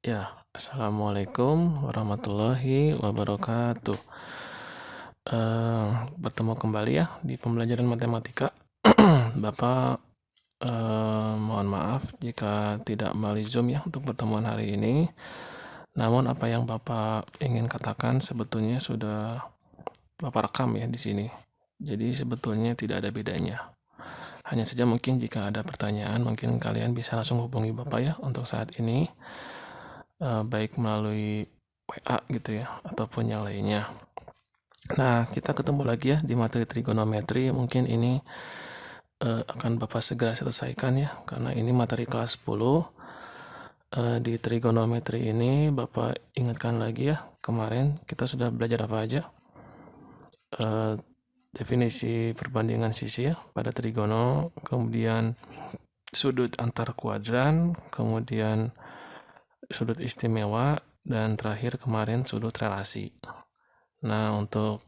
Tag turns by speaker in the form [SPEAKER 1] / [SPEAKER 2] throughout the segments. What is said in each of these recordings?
[SPEAKER 1] Ya, Assalamualaikum warahmatullahi wabarakatuh. Bertemu kembali ya di pembelajaran matematika. Bapak mohon maaf jika tidak melalui Zoom ya untuk pertemuan hari ini. Namun apa yang Bapak ingin katakan sebetulnya sudah Bapak rekam ya di sini. Jadi sebetulnya tidak ada bedanya. Hanya saja mungkin jika ada pertanyaan, mungkin kalian bisa langsung hubungi Bapak ya untuk saat ini. Baik melalui WA gitu ya, ataupun yang lainnya. Nah, kita ketemu lagi ya di materi trigonometri. Mungkin ini akan Bapak segera selesaikan ya, karena ini materi kelas 10. Di trigonometri ini Bapak ingatkan lagi ya, kemarin kita sudah belajar apa aja. Definisi perbandingan sisi ya pada trigono, kemudian sudut antar kuadran, kemudian sudut istimewa, dan terakhir kemarin sudut relasi. Nah, untuk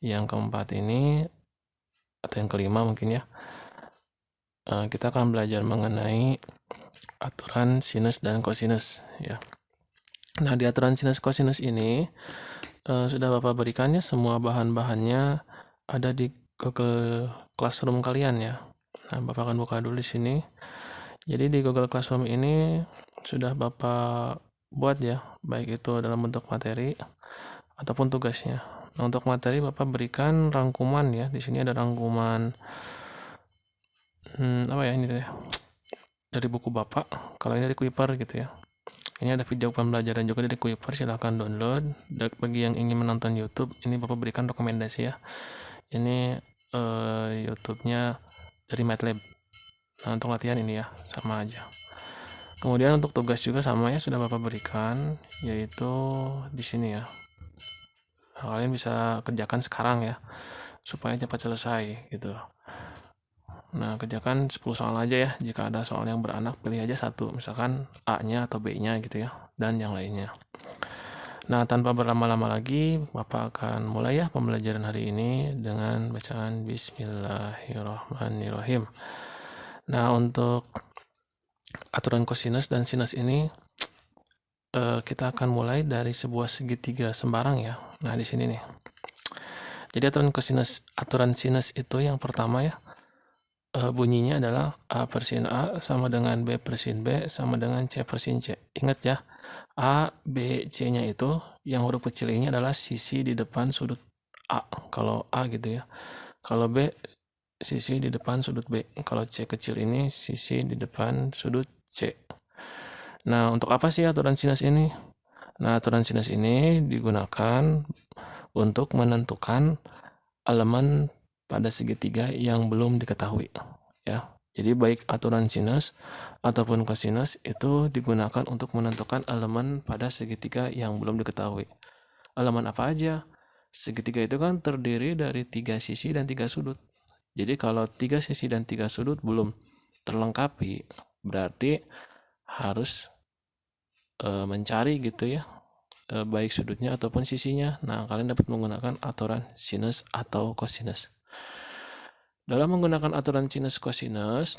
[SPEAKER 1] yang keempat ini, atau yang kelima mungkin ya, kita akan belajar mengenai aturan sinus dan kosinus ya. Nah, di aturan sinus kosinus ini sudah Bapak berikan ya semua bahan-bahannya ada di Google Classroom kalian ya. Nah, Bapak akan buka dulu di sini. Jadi di Google Classroom ini sudah Bapak buat ya, baik itu dalam bentuk materi ataupun tugasnya. Nah, untuk materi Bapak berikan rangkuman ya. Di sini ada rangkuman apa ya ini deh, dari buku Bapak. Kalau ini dari Kuiper gitu ya. Ini ada video pembelajaran juga dari Kuiper, silahkan download. Bagi yang ingin menonton YouTube, ini Bapak berikan rekomendasi ya. Ini YouTube-nya dari MATLAB. Nah, untuk latihan ini ya, sama aja. Kemudian untuk tugas juga sama ya, sudah Bapak berikan, yaitu di sini ya. Nah, kalian bisa kerjakan sekarang ya, supaya cepat selesai gitu. Nah, kerjakan 10 soal aja ya. Jika ada soal yang beranak, pilih aja satu. Misalkan A-nya atau B-nya gitu ya. Dan yang lainnya. Nah, tanpa berlama-lama lagi, Bapak akan mulai ya pembelajaran hari ini dengan bacaan Bismillahirrahmanirrahim. Nah, untuk aturan kosinus dan sinus ini, kita akan mulai dari sebuah segitiga sembarang ya. Nah, di sini nih. Jadi aturan sinus itu yang pertama ya, bunyinya adalah A per sin A sama dengan B per sin B sama dengan C per sin C. Ingat ya, A, B, C-nya itu yang huruf kecil ini adalah sisi di depan sudut A. Kalau A gitu ya. Kalau B, sisi di depan sudut B. Kalau C kecil ini sisi di depan sudut C. Nah, untuk apa sih aturan sinus ini? Nah, aturan sinus ini digunakan untuk menentukan elemen pada segitiga yang belum diketahui ya. Jadi baik aturan sinus ataupun kosinus itu digunakan untuk menentukan elemen pada segitiga yang belum diketahui. Elemen apa aja? Segitiga itu kan terdiri dari 3 sisi dan 3 sudut. Jadi kalau 3 sisi dan 3 sudut belum terlengkapi, berarti harus mencari gitu ya, baik sudutnya ataupun sisinya. Nah, kalian dapat menggunakan aturan sinus atau kosinus. Dalam menggunakan aturan sinus kosinus,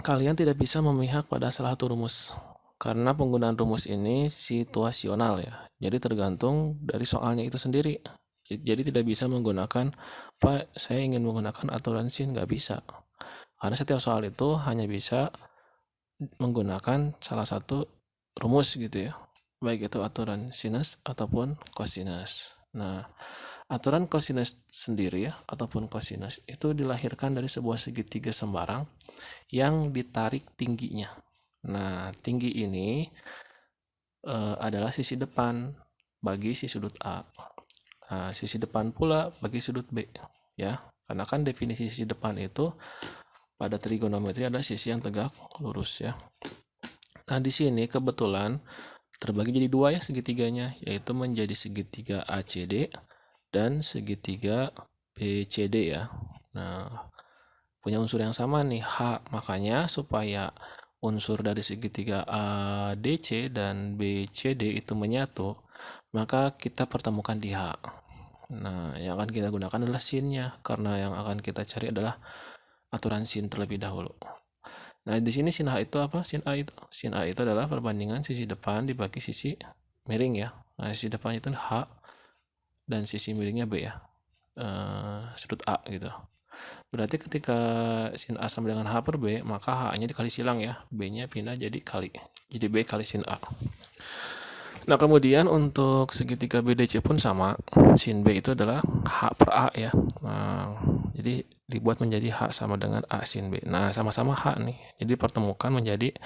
[SPEAKER 1] kalian tidak bisa memihak pada salah satu rumus. Karena penggunaan rumus ini situasional ya. Jadi tergantung dari soalnya itu sendiri. Jadi tidak bisa menggunakan, Pak, saya ingin menggunakan aturan sin, nggak bisa. Karena setiap soal itu hanya bisa menggunakan salah satu rumus gitu ya. Baik itu aturan sinus ataupun kosinus. Nah, aturan kosinus sendiri ya, ataupun kosinus itu dilahirkan dari sebuah segitiga sembarang yang ditarik tingginya. Nah, tinggi ini adalah sisi depan bagi si sudut A. Nah, sisi depan pula bagi sudut B ya. Karena kan definisi sisi depan itu pada trigonometri ada sisi yang tegak lurus ya. Nah, di sini kebetulan terbagi jadi dua ya segitiganya, yaitu menjadi segitiga ACD dan segitiga BCD ya. Nah, punya unsur yang sama nih, H. Makanya supaya unsur dari segitiga ADC dan BCD itu menyatu, maka kita pertemukan di H. Nah, yang akan kita gunakan adalah sinnya, karena yang akan kita cari adalah aturan sin terlebih dahulu. Nah, di sini sin A itu apa? Sin A itu adalah perbandingan sisi depan dibagi sisi miring ya. Nah, sisi depan itu H dan sisi miringnya B ya. Sudut A gitu. Berarti ketika sin A sama dengan H per B, maka H-nya dikali silang ya. B-nya pindah jadi kali. Jadi B kali sin A. Nah, kemudian untuk segitiga BDC pun sama. Sin B itu adalah H per A ya. Nah, jadi dibuat menjadi H sama dengan A sin B. Nah, sama-sama H nih. Jadi pertemukan menjadi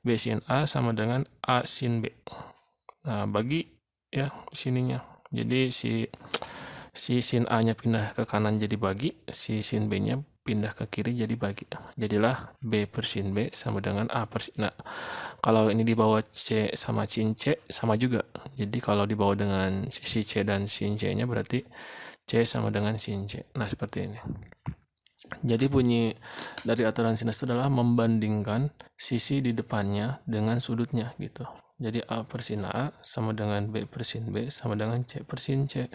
[SPEAKER 1] B sin A sama dengan A sin B. Nah, bagi ya sininya. Jadi si sin A-nya pindah ke kanan jadi bagi, si sin B-nya pindah ke kiri jadi bagi. Jadilah B per sin B sama dengan A per sin A. Kalau ini dibawa C sama sin C sama juga. Jadi kalau dibawa dengan sisi C dan sin C-nya berarti C sama dengan sin C. Nah, seperti ini. Jadi bunyi dari aturan sinus itu adalah membandingkan sisi di depannya dengan sudutnya gitu. Jadi A per sin A sama dengan B per sin B sama dengan C per sin C.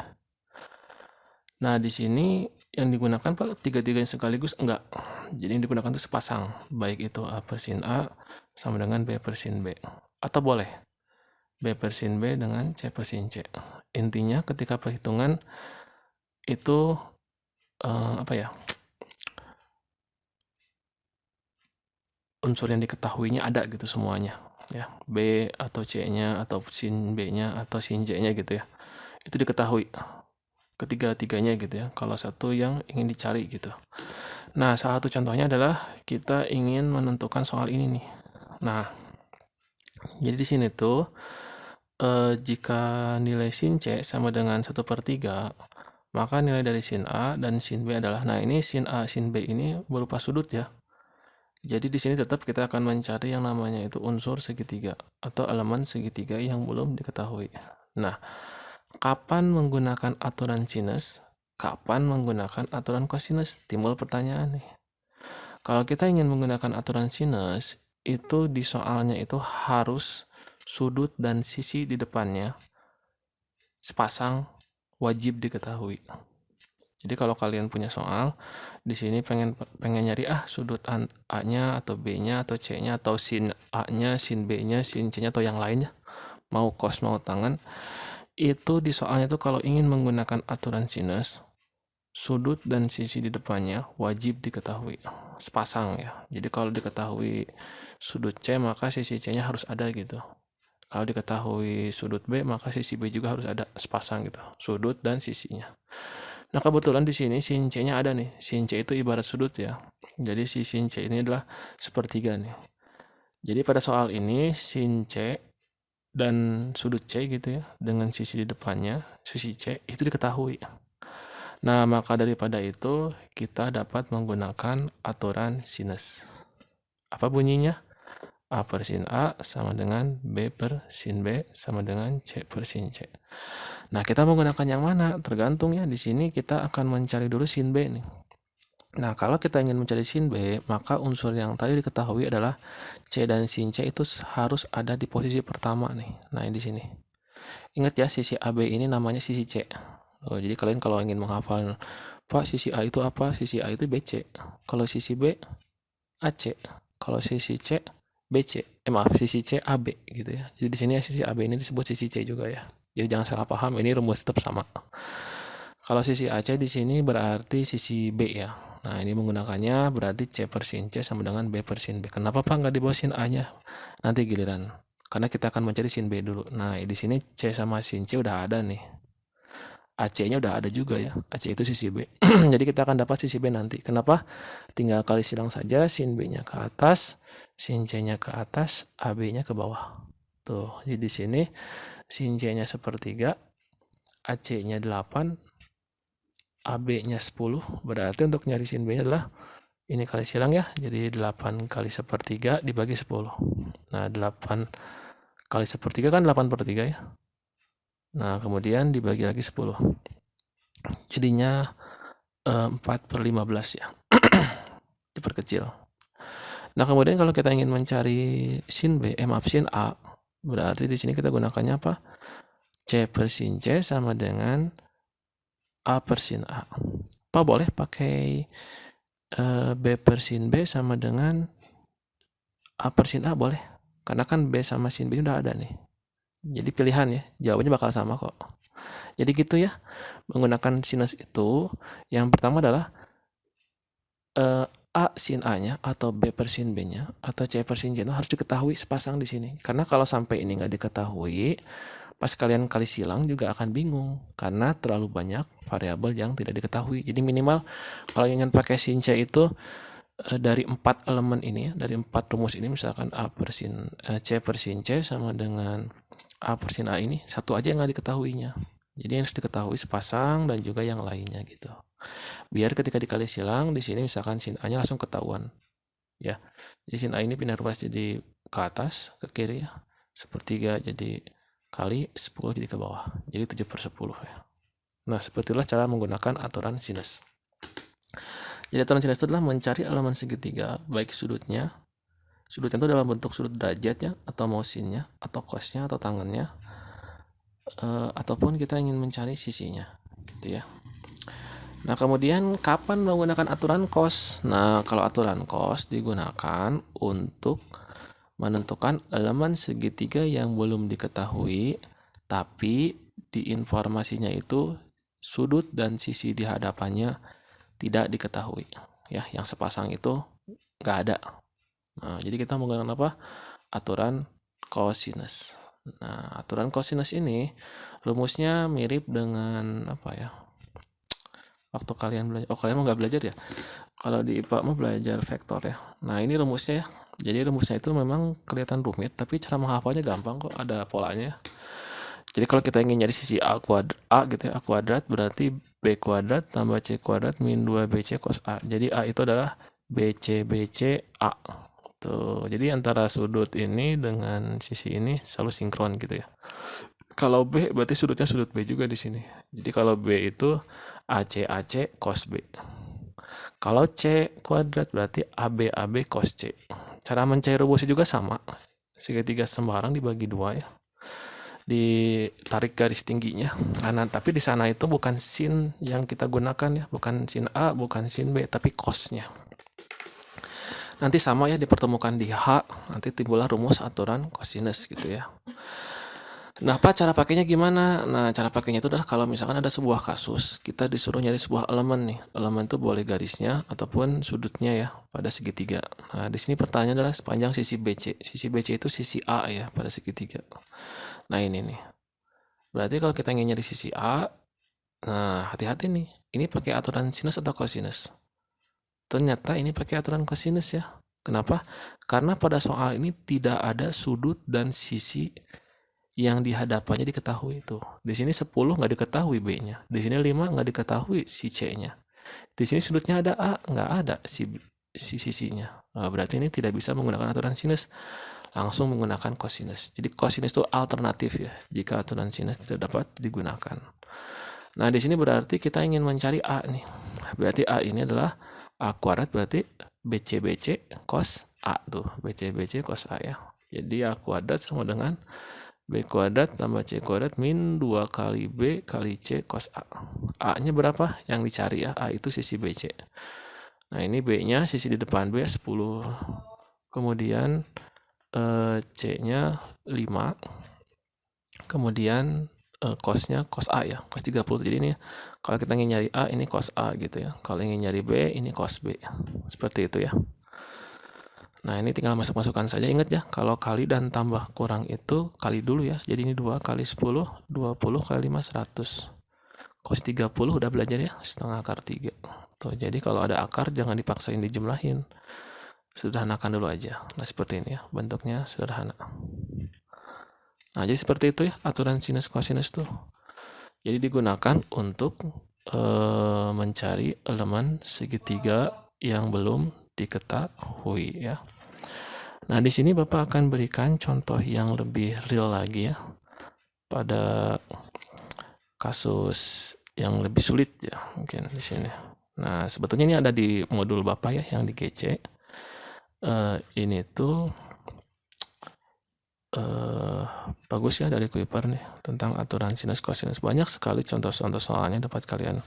[SPEAKER 1] Nah, di sini yang digunakan Pak tiga-tiganya sekaligus enggak. Jadi yang digunakan itu sepasang, baik itu A per sin A sama dengan B per sin B. Atau boleh B per sin B dengan C per sin C. Intinya ketika perhitungan itu unsur yang diketahuinya ada gitu semuanya ya. B atau C-nya atau sin B-nya atau sin C-nya gitu ya. Itu diketahui ketiga-tiganya gitu ya, kalau satu yang ingin dicari gitu. Nah, salah satu contohnya adalah kita ingin menentukan soal ini nih. Nah, jadi di sini tuh jika nilai sin C sama dengan 1/3, maka nilai dari sin A dan sin B adalah, nah ini sin A sin B ini berupa sudut ya. Jadi di sini tetap kita akan mencari yang namanya itu unsur segitiga atau elemen segitiga yang belum diketahui. Nah, kapan menggunakan aturan sinus, kapan menggunakan aturan kosinus? Timbul pertanyaan nih. Kalau kita ingin menggunakan aturan sinus, itu di soalnya itu harus sudut dan sisi di depannya sepasang, wajib diketahui. Jadi kalau kalian punya soal di sini pengen nyari sudut A-nya atau B-nya atau C-nya atau sin A-nya, sin B-nya, sin C-nya atau yang lainnya, mau cos mau tangan, itu di soalnya tuh kalau ingin menggunakan aturan sinus, sudut dan sisi di depannya wajib diketahui sepasang ya. Jadi kalau diketahui sudut C, maka sisi C-nya harus ada gitu. Kalau diketahui sudut B, maka sisi B juga harus ada sepasang gitu, sudut dan sisinya. Nah, kebetulan di sini sin C-nya ada nih. Sin C itu ibarat sudut ya. Jadi si sin C ini adalah sepertiga nih. Jadi pada soal ini sin C dan sudut C gitu ya, dengan sisi di depannya, sisi C itu diketahui. Nah, maka daripada itu kita dapat menggunakan aturan sinus. Apa bunyinya? A per sin A sama dengan B per sin B sama dengan C per sin C. Nah, kita menggunakan yang mana? Tergantung ya. Di sini kita akan mencari dulu sin B nih. Nah, kalau kita ingin mencari sin B, maka unsur yang tadi diketahui adalah C dan sin C itu harus ada di posisi pertama nih. Nah, di sini. Ingat ya, sisi AB ini namanya sisi C. Jadi kalian kalau ingin menghafal, Pak, sisi A itu apa? Sisi A itu BC. Kalau sisi B, AC. Kalau sisi C, BC. Sisi C AB gitu ya. Jadi di sini sisi AB ini disebut sisi C juga ya. Jadi jangan salah paham, ini rumus tetap sama. Kalau sisi AC di sini berarti sisi B ya. Nah, ini menggunakannya berarti C per sin C sama dengan B per sin B. Kenapa Pak nggak dibawa sin A-nya? Nanti giliran. Karena kita akan mencari sin B dulu. Nah, di sini C sama sin C udah ada nih. AC-nya udah ada juga ya. AC itu sisi B. Jadi kita akan dapat sisi B nanti. Kenapa? Tinggal kali silang saja, sin B-nya ke atas, sin C-nya ke atas, AB-nya ke bawah. Tuh, jadi di sini sin C-nya sepertiga, AC-nya 8, AB-nya 10. Berarti untuk nyari sin B-nya adalah ini kali silang ya. Jadi 8 kali sepertiga dibagi 10. Nah, 8 kali sepertiga kan 8/3 ya. Nah, kemudian dibagi lagi 10. Jadinya 4/15 ya. Diperkecil. Nah, kemudian kalau kita ingin mencari sin B, sin A, berarti di sini kita gunakannya apa? C per sin C sama dengan A per sin A. Apa boleh pakai B per sin B sama dengan A per sin A boleh, karena kan B sama sin B udah ada nih. Jadi pilihan ya, jawabannya bakal sama kok. Jadi gitu ya, menggunakan sinus itu, yang pertama adalah A sin A-nya atau B per sin B-nya atau C per sin C itu harus diketahui sepasang di sini. Karena kalau sampai ini nggak diketahui, pas kalian kali silang juga akan bingung karena terlalu banyak variabel yang tidak diketahui. Jadi minimal kalau ingin pakai sin C itu dari 4 elemen ini ya, dari 4 rumus ini, misalkan C per sin C sama dengan A per sin A ini, satu aja yang nggak diketahuinya. Jadi yang harus diketahui sepasang dan juga yang lainnya gitu. Biar ketika dikali silang di sini misalkan sin A-nya langsung ketahuan. Ya. Jadi sin A ini pindah ruas jadi ke atas, ke kiri ya. Sepertiga jadi kali 10 jadi ke bawah. Jadi 7 per 10 ya. Nah, sepertilah cara menggunakan aturan sinus. Jadi aturan sinus itu adalah mencari elemen segitiga, baik sudutnya itu dalam bentuk sudut derajatnya, atau mau sinnya, atau cosnya, atau tangennya, ataupun kita ingin mencari sisinya, gitu ya. Nah, kemudian kapan menggunakan aturan cos? Nah, kalau aturan cos digunakan untuk menentukan elemen segitiga yang belum diketahui, tapi di informasinya itu sudut dan sisi di hadapannya tidak diketahui. Ya, yang sepasang itu nggak ada. Nah, jadi kita menggunakan apa? Aturan cosinus. Nah, aturan cosinus ini rumusnya mirip dengan apa ya? Waktu kalian belajar, kalian mau nggak belajar ya? Kalau di IPA mau belajar vektor ya. Nah, ini rumusnya ya. Jadi rumusnya itu memang kelihatan rumit, tapi cara menghafalnya gampang kok, ada polanya. Jadi kalau kita ingin nyari sisi A gitu ya, A kuadrat berarti B kuadrat tambah C kuadrat min 2BC cos A. Jadi A itu adalah BC A. Tuh, jadi antara sudut ini dengan sisi ini selalu sinkron gitu ya. Kalau B berarti sudutnya sudut B juga di sini. Jadi kalau B itu AC cos B. Kalau C kuadrat berarti AB cos C. Cara mencari rumusnya juga sama. Segitiga sembarang dibagi 2 ya. Ditarik garis tingginya. Nah, tapi di sana itu bukan sin yang kita gunakan ya, bukan sin A, bukan sin B, tapi cosnya. Nanti sama ya, dipertemukan di H, nanti timbullah rumus aturan cosinus gitu ya. Nah, cara pakainya gimana? Nah, cara pakainya itu adalah kalau misalkan ada sebuah kasus, kita disuruh nyari sebuah elemen nih. Elemen itu boleh garisnya ataupun sudutnya ya pada segitiga. Nah, di sini pertanyaannya adalah sepanjang sisi BC. Sisi BC itu sisi A ya pada segitiga. Nah, ini nih. Berarti kalau kita ingin nyari sisi A, nah hati-hati nih. Ini pakai aturan sinus atau cosinus? Ternyata ini pakai aturan cosinus ya. Kenapa? Karena pada soal ini tidak ada sudut dan sisi yang di hadapannya diketahui itu. Di sini 10 nggak diketahui B-nya. Di sini 5 nggak diketahui si C-nya. Di sini sudutnya ada A, nggak ada si sisinya. Nah, berarti ini tidak bisa menggunakan aturan sinus, langsung menggunakan cosinus. Jadi cosinus itu alternatif ya, jika aturan sinus tidak dapat digunakan. Nah, di sini berarti kita ingin mencari A nih. Berarti A ini adalah A kuadrat, berarti BC cos A tuh. BC cos A ya. Jadi A kuadrat sama dengan B kuadrat tambah C kuadrat min 2 kali B kali C cos A. A-nya berapa? Yang dicari ya. A itu sisi BC. Nah, ini B-nya sisi di depan B 10. Kemudian C-nya 5. Kemudian cos-nya cos A ya. Cos 30. Jadi ini kalau kita ingin nyari A, ini cos A gitu ya. Kalau ingin nyari B, ini cos B. Seperti itu ya. Nah, ini tinggal masuk-masukkan saja. Ingat ya, kalau kali dan tambah kurang itu kali dulu ya. Jadi ini 2 kali 10, 20 kali 5, 100. Cos 30 udah belajar ya, setengah akar 3. Tuh, jadi kalau ada akar jangan dipaksain dijumlahin. Sederhanakan dulu aja. Nah, seperti ini ya, bentuknya sederhana. Nah, jadi seperti itu ya, aturan sinus cosinus tuh. Jadi digunakan untuk mencari elemen segitiga yang belum diketahui ya. Nah, di sini Bapak akan berikan contoh yang lebih real lagi ya pada kasus yang lebih sulit ya mungkin di sini. Nah, sebetulnya ini ada di modul Bapak ya yang di GC. Ini tuh bagus ya dari Kuiper nih tentang aturan sinus cosinus. Banyak sekali contoh-contoh soalnya dapat kalian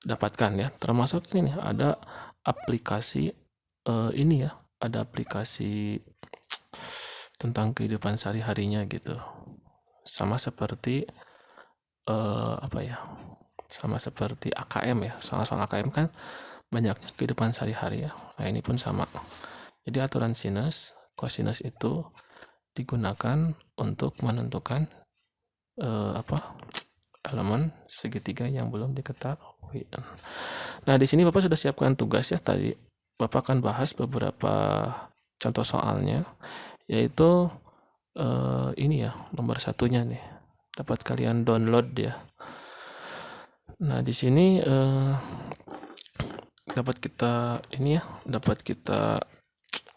[SPEAKER 1] dapatkan ya. Termasuk ini nih ada aplikasi ini ya, ada aplikasi tentang kehidupan sehari-harinya gitu. Sama seperti sama seperti AKM ya. Soal-soal AKM kan banyaknya kehidupan sehari-hari ya. Nah, ini pun sama. Jadi aturan sinus, kosinus itu digunakan untuk menentukan elemen segitiga yang belum diketahui. Nah, di sini Bapak sudah siapkan tugas ya. Tadi Bapak akan bahas beberapa contoh soalnya, yaitu ini ya, nomor satunya nih. Dapat kalian download ya. Nah, di sini dapat kita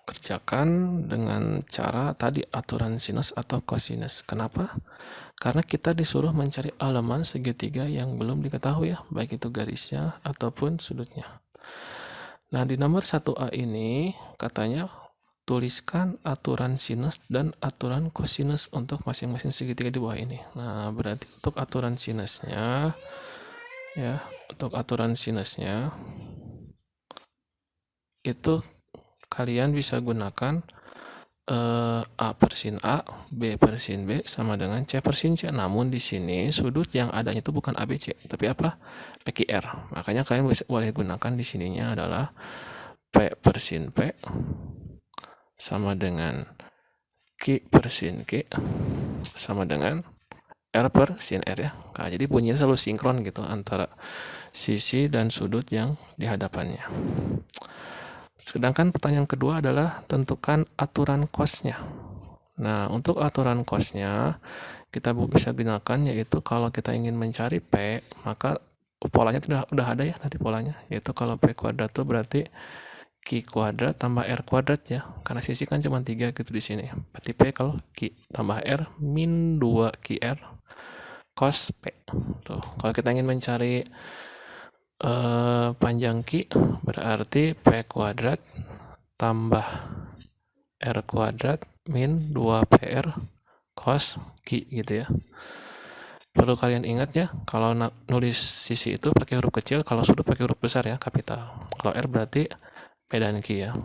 [SPEAKER 1] kerjakan dengan cara tadi aturan sinus atau kosinus. Kenapa? Karena kita disuruh mencari elemen segitiga yang belum diketahui ya, baik itu garisnya ataupun sudutnya. Nah, di nomor 1A ini katanya tuliskan aturan sinus dan aturan kosinus untuk masing-masing segitiga di bawah ini. Nah, berarti untuk aturan sinusnya itu kalian bisa gunakan A per sin A, B per sin B sama dengan C per sin C. Namun di sini sudut yang adanya itu bukan ABC, tapi apa? PQR. Makanya kalian boleh gunakan di sininya adalah P per sin P sama dengan Q per sin Q sama dengan R per sin R ya. Nah, jadi bunyinya selalu sinkron gitu antara sisi dan sudut yang di hadapannya. Sedangkan pertanyaan kedua adalah tentukan aturan cosnya. Nah, untuk aturan cosnya kita bisa gunakan, yaitu kalau kita ingin mencari P, maka polanya udah ada ya tadi polanya, yaitu kalau P kuadrat itu berarti Q kuadrat tambah R kuadrat ya, karena sisi kan cuma 3 gitu di sini. Berarti P kalau Q tambah R min 2QR cos P. Tuh, kalau kita ingin mencari panjang Q berarti P kuadrat tambah R kuadrat min 2PR cos Q gitu ya. Perlu kalian ingat ya, kalau nulis sisi itu pakai huruf kecil, kalau sudut pakai huruf besar ya, kapital. Kalau R berarti P dan Q ya.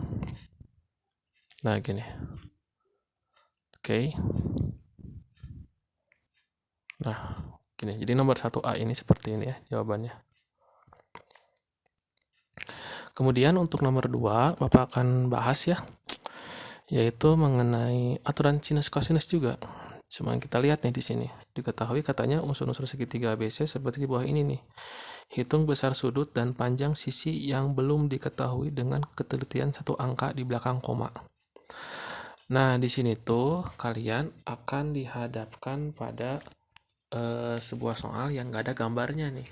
[SPEAKER 1] Nah, gini. Oke. Nah, gini. Jadi nomor 1A ini seperti ini ya jawabannya. Kemudian untuk nomor 2, Bapak akan bahas ya, yaitu mengenai aturan sinus kosinus juga. Cuma kita lihat nih di sini. Diketahui katanya unsur-unsur segitiga ABC seperti di bawah ini nih. Hitung besar sudut dan panjang sisi yang belum diketahui dengan ketelitian satu angka di belakang koma. Nah, di sini tuh kalian akan dihadapkan pada sebuah soal yang nggak ada gambarnya nih.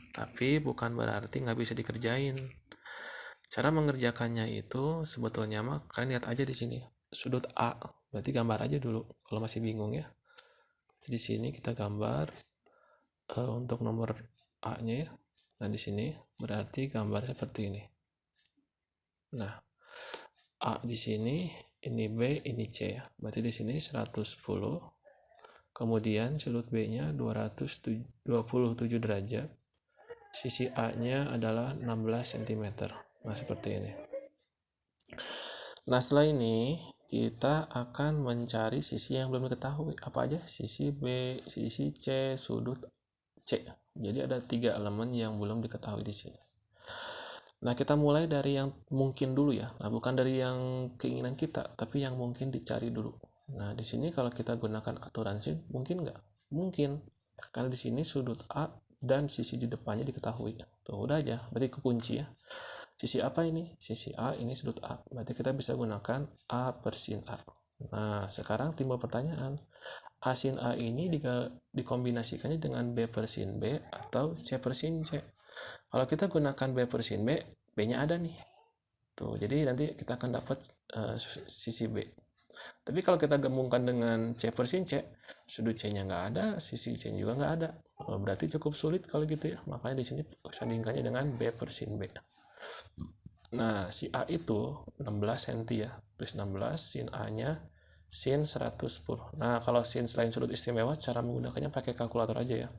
[SPEAKER 1] Tapi bukan berarti nggak bisa dikerjain. Cara mengerjakannya itu sebetulnya mah kalian lihat aja di sini. Sudut A, berarti gambar aja dulu kalau masih bingung ya. Di sini kita gambar untuk nomor A-nya ya. Nah, di sini berarti gambar seperti ini. Nah, A di sini, ini B, ini C ya. Berarti di sini 110. Kemudian sudut B-nya 227 derajat. Sisi A-nya adalah 16 cm. Nah, seperti ini. Nah, setelah ini kita akan mencari sisi yang belum diketahui. Apa aja? Sisi B, sisi C, sudut C. Jadi ada 3 elemen yang belum diketahui di sini. Nah, kita mulai dari yang mungkin dulu ya. Nah, bukan dari yang keinginan kita, tapi yang mungkin dicari dulu. Nah, di sini kalau kita gunakan aturan sin, mungkin nggak? Mungkin. Karena di sini sudut A dan sisi di depannya diketahui. Tuh, udah aja. Berarti kekunci ya. Sisi apa ini? Sisi A, ini sudut A. Berarti kita bisa gunakan A per sin A. Nah, sekarang timbul pertanyaan. A sin A ini dikombinasikannya dengan B per sin B atau C per sin C. Kalau kita gunakan B per sin B, B-nya ada nih. Tuh, jadi nanti kita akan dapat sisi B. Tapi kalau kita gabungkan dengan C per sin C, sudut C-nya nggak ada, sisi C juga nggak ada. Berarti cukup sulit kalau gitu ya. Makanya di sini sandingkannya dengan B per sin B. Nah, si A itu 16 cm ya. Terus 16, sin A-nya sin 110. Nah, kalau sin selain sudut istimewa, cara menggunakannya pakai kalkulator aja ya.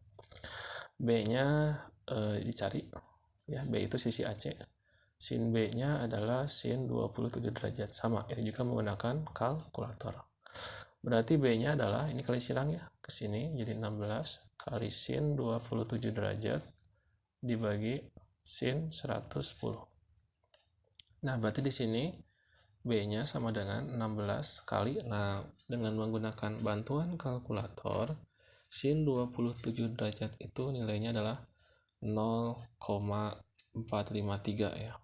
[SPEAKER 1] B-nya dicari. Ya, B itu sisi AC. Sin B-nya adalah sin 27 derajat. Sama, ini juga menggunakan kalkulator. Berarti B-nya adalah, ini kali silang ya, ke sini jadi 16 kali sin 27 derajat dibagi sin 110. Nah, berarti di sini B-nya sama dengan 16 kali. Nah, dengan menggunakan bantuan kalkulator, sin 27 derajat itu nilainya adalah 0,453 ya.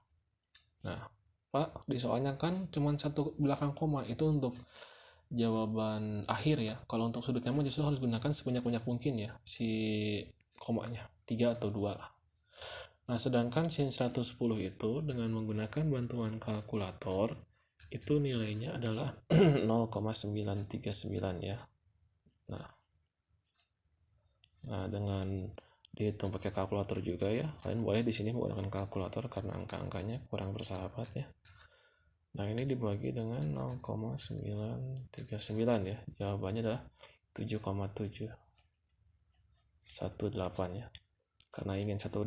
[SPEAKER 1] Nah, Pak, di soalnya kan cuma satu belakang koma, itu untuk jawaban akhir ya. Kalau untuk sudutnya mah justru harus gunakan sebanyak-banyak mungkin ya si komanya, 3 atau 2 lah. Nah, sedangkan sin 110 itu dengan menggunakan bantuan kalkulator itu nilainya adalah 0,939 ya. Nah, dengan dihitung pakai kalkulator juga ya. Kalian boleh di sini menggunakan kalkulator karena angka-angkanya kurang bersahabat ya. Nah, ini dibagi dengan 0,939 ya. Jawabannya adalah 7,718 ya. Karena ingin satu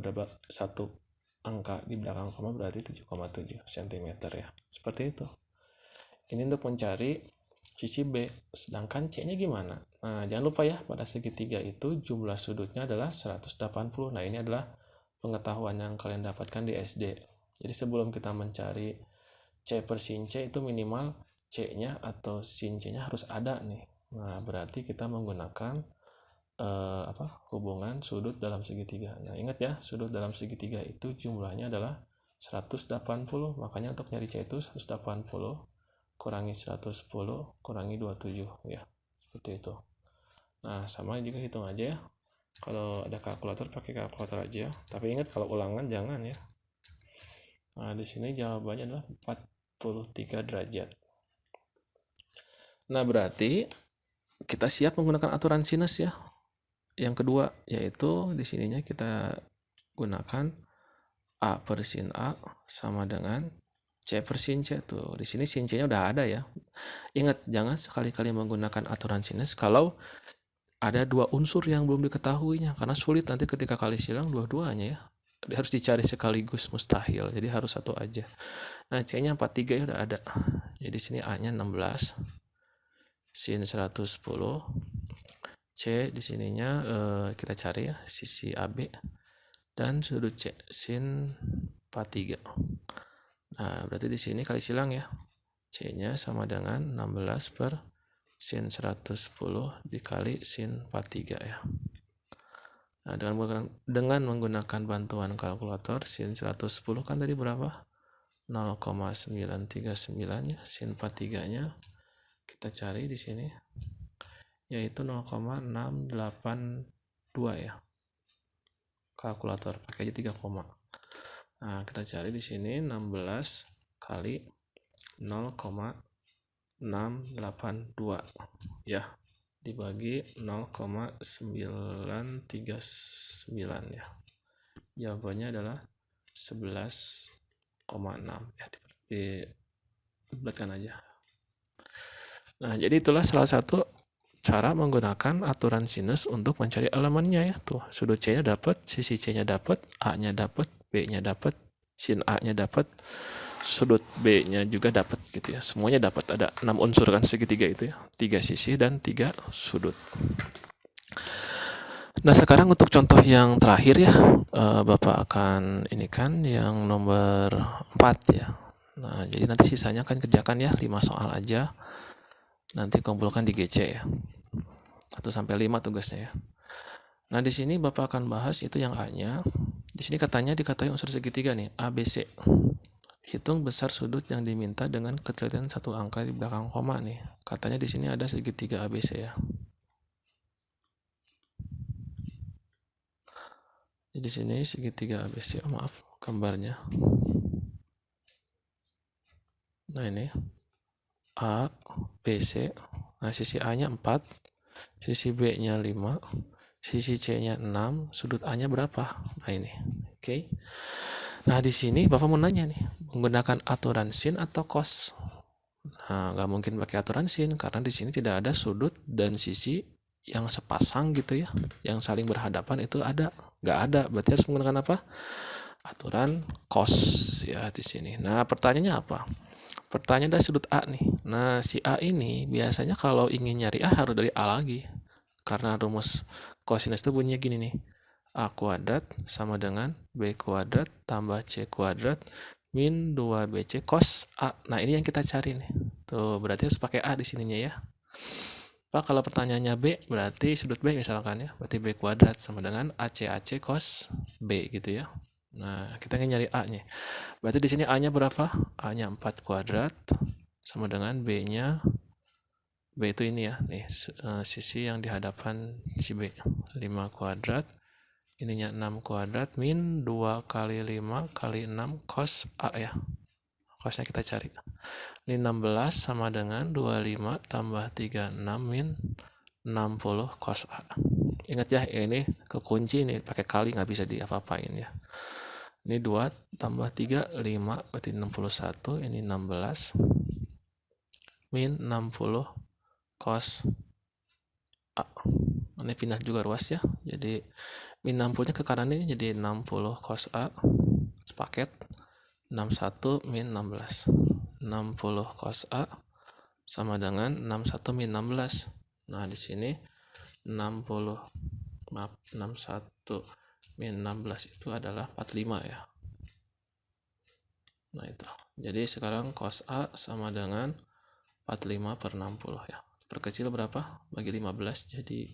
[SPEAKER 1] angka di belakang koma berarti 7,7 cm ya. Seperti itu. Ini untuk mencari sisi B. Sedangkan C-nya gimana? Nah, jangan lupa ya, pada segitiga itu jumlah sudutnya adalah 180. Nah, ini adalah pengetahuan yang kalian dapatkan di SD. Jadi sebelum kita mencari C per sin C itu minimal C-nya atau sin C-nya harus ada nih. Nah, berarti kita menggunakan hubungan sudut dalam segitiga. Nah, ingat ya, sudut dalam segitiga itu jumlahnya adalah 180. Makanya untuk nyari C itu 180 kurangi 110 kurangi 27 ya. Seperti itu. Nah, sama juga hitung aja ya. Kalau ada kalkulator pakai kalkulator aja. Tapi ingat kalau ulangan jangan ya. Nah, di sini jawabannya adalah 43 derajat. Nah, berarti kita siap menggunakan aturan sinus ya. Yang kedua yaitu di sininya kita gunakan A per sin A sama dengan C per sin C. Tuh, di sini sin C-nya udah ada ya. Ingat, jangan sekali-kali menggunakan aturan sinus kalau ada dua unsur yang belum diketahuinya, karena sulit nanti ketika kali silang dua-duanya ya. Harus dicari sekaligus, mustahil. Jadi harus satu aja. Nah, C-nya 43 ya udah ada. Jadi sini A-nya 16 sin 110. C di sininya kita cari ya sisi AB dan sudut C sin 43. Nah, berarti di sini kali silang ya. C-nya sama dengan 16 per sin 110 dikali sin 43 ya. Nah, dengan menggunakan bantuan kalkulator, sin 110 kan tadi berapa? 0,939 ya. Sin 43-nya kita cari di sini yaitu 0,682 ya. Kalkulator pakai aja 3 koma. Nah, kita cari di sini 16 kali 0,682 ya dibagi 0,939 ya. Jawabannya adalah 11,6 ya, dibulatkan aja. Nah, jadi itulah salah satu cara menggunakan aturan sinus untuk mencari elemennya ya. Tuh, sudut C-nya dapat, sisi C-nya dapat, A-nya dapat, B-nya dapat, sin A-nya dapat, sudut B-nya juga dapat gitu ya. Semuanya dapat, ada 6 unsur kan segitiga itu ya. 3 sisi dan 3 sudut. Nah, sekarang untuk contoh yang terakhir ya, Bapak akan ini kan yang nomor 4 ya. Nah, jadi nanti sisanya kan kerjakan ya 5 soal aja. Nanti kumpulkan di GC ya. 1 sampai 5 tugasnya ya. Nah, di sini Bapak akan bahas itu yang A-nya. Di sini katanya dikatai unsur segitiga nih, ABC. Hitung besar sudut yang diminta dengan ketelitian satu angka di belakang koma nih. Katanya di sini ada segitiga ABC ya. Jadi di sini segitiga ABC, maaf gambarnya. Nah, ini A, B, C. Nah, sisi A-nya 4, sisi B-nya 5, sisi C-nya 6, sudut A-nya berapa? Nah, ini. Oke. Nah, di sini Bapak mau nanya nih, menggunakan aturan sin atau cos? Nah, nggak mungkin pakai aturan sin karena di sini tidak ada sudut dan sisi yang sepasang gitu ya, yang saling berhadapan itu ada, nggak ada. Berarti harus menggunakan apa? Aturan cos ya di sini. Nah, pertanyaannya apa? Pertanyaan dari sudut A nih. Nah, si A ini biasanya kalau ingin nyari A harus dari A lagi. Karena rumus kosinus itu bunyinya gini nih. A kuadrat sama dengan B kuadrat tambah C kuadrat min 2BC cos A. Nah, ini yang kita cari nih. Tuh, berarti harus pakai A di sininya ya. Pak, kalau pertanyaannya B, berarti sudut B misalkan ya. Berarti B kuadrat sama dengan AC cos B gitu ya. Nah, kita ingin nyari A-nya. Berarti di sini A-nya berapa? A-nya 4 kuadrat sama dengan B-nya, B itu ini ya, nih sisi yang di hadapan si B. 5 kuadrat, ininya 6 kuadrat min 2 kali 5 kali 6 cos A ya. Cosnya kita cari. Ini 16 sama dengan 25 tambah 36 min 60 cos A. Ingat ya, ini kekunci nih, pakai kali nggak bisa diapa-apain ya. Ini 2 tambah 3, 5, berarti 61, ini 16 min 60 cos A. Ini pindah juga ruas ya, jadi min 60 nya ke kanan ini jadi 60 cos A sepaket 61 min 16. 60 cos A sama dengan 61 min 16. Nah, di sini 61 min 16 itu adalah 45 ya. Nah, itu. Jadi sekarang cos A sama dengan 45 per 60 ya. Perkecil berapa? Bagi 15 jadi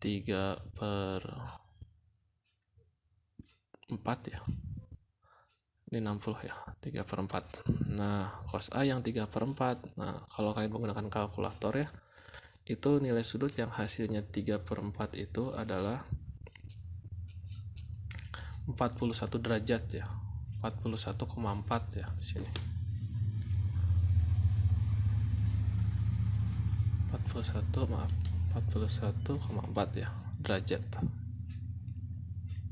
[SPEAKER 1] 3 per 4 ya. Ini 60 ya, 3 per 4. Nah, cos A yang 3 per 4. Nah, kalau kalian menggunakan kalkulator ya, itu nilai sudut yang hasilnya 3 per 4 itu adalah 41 derajat ya. 41,4 ya di sini. 41,4 ya derajat.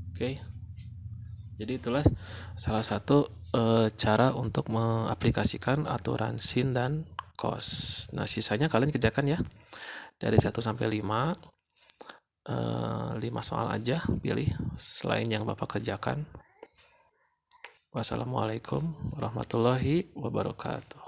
[SPEAKER 1] Oke. Jadi itulah salah satu cara untuk mengaplikasikan aturan sin dan cos. Nah, sisanya kalian kerjakan ya. Dari 1 sampai 5. 5 soal aja pilih selain yang Bapak kerjakan. Wassalamualaikum warahmatullahi wabarakatuh.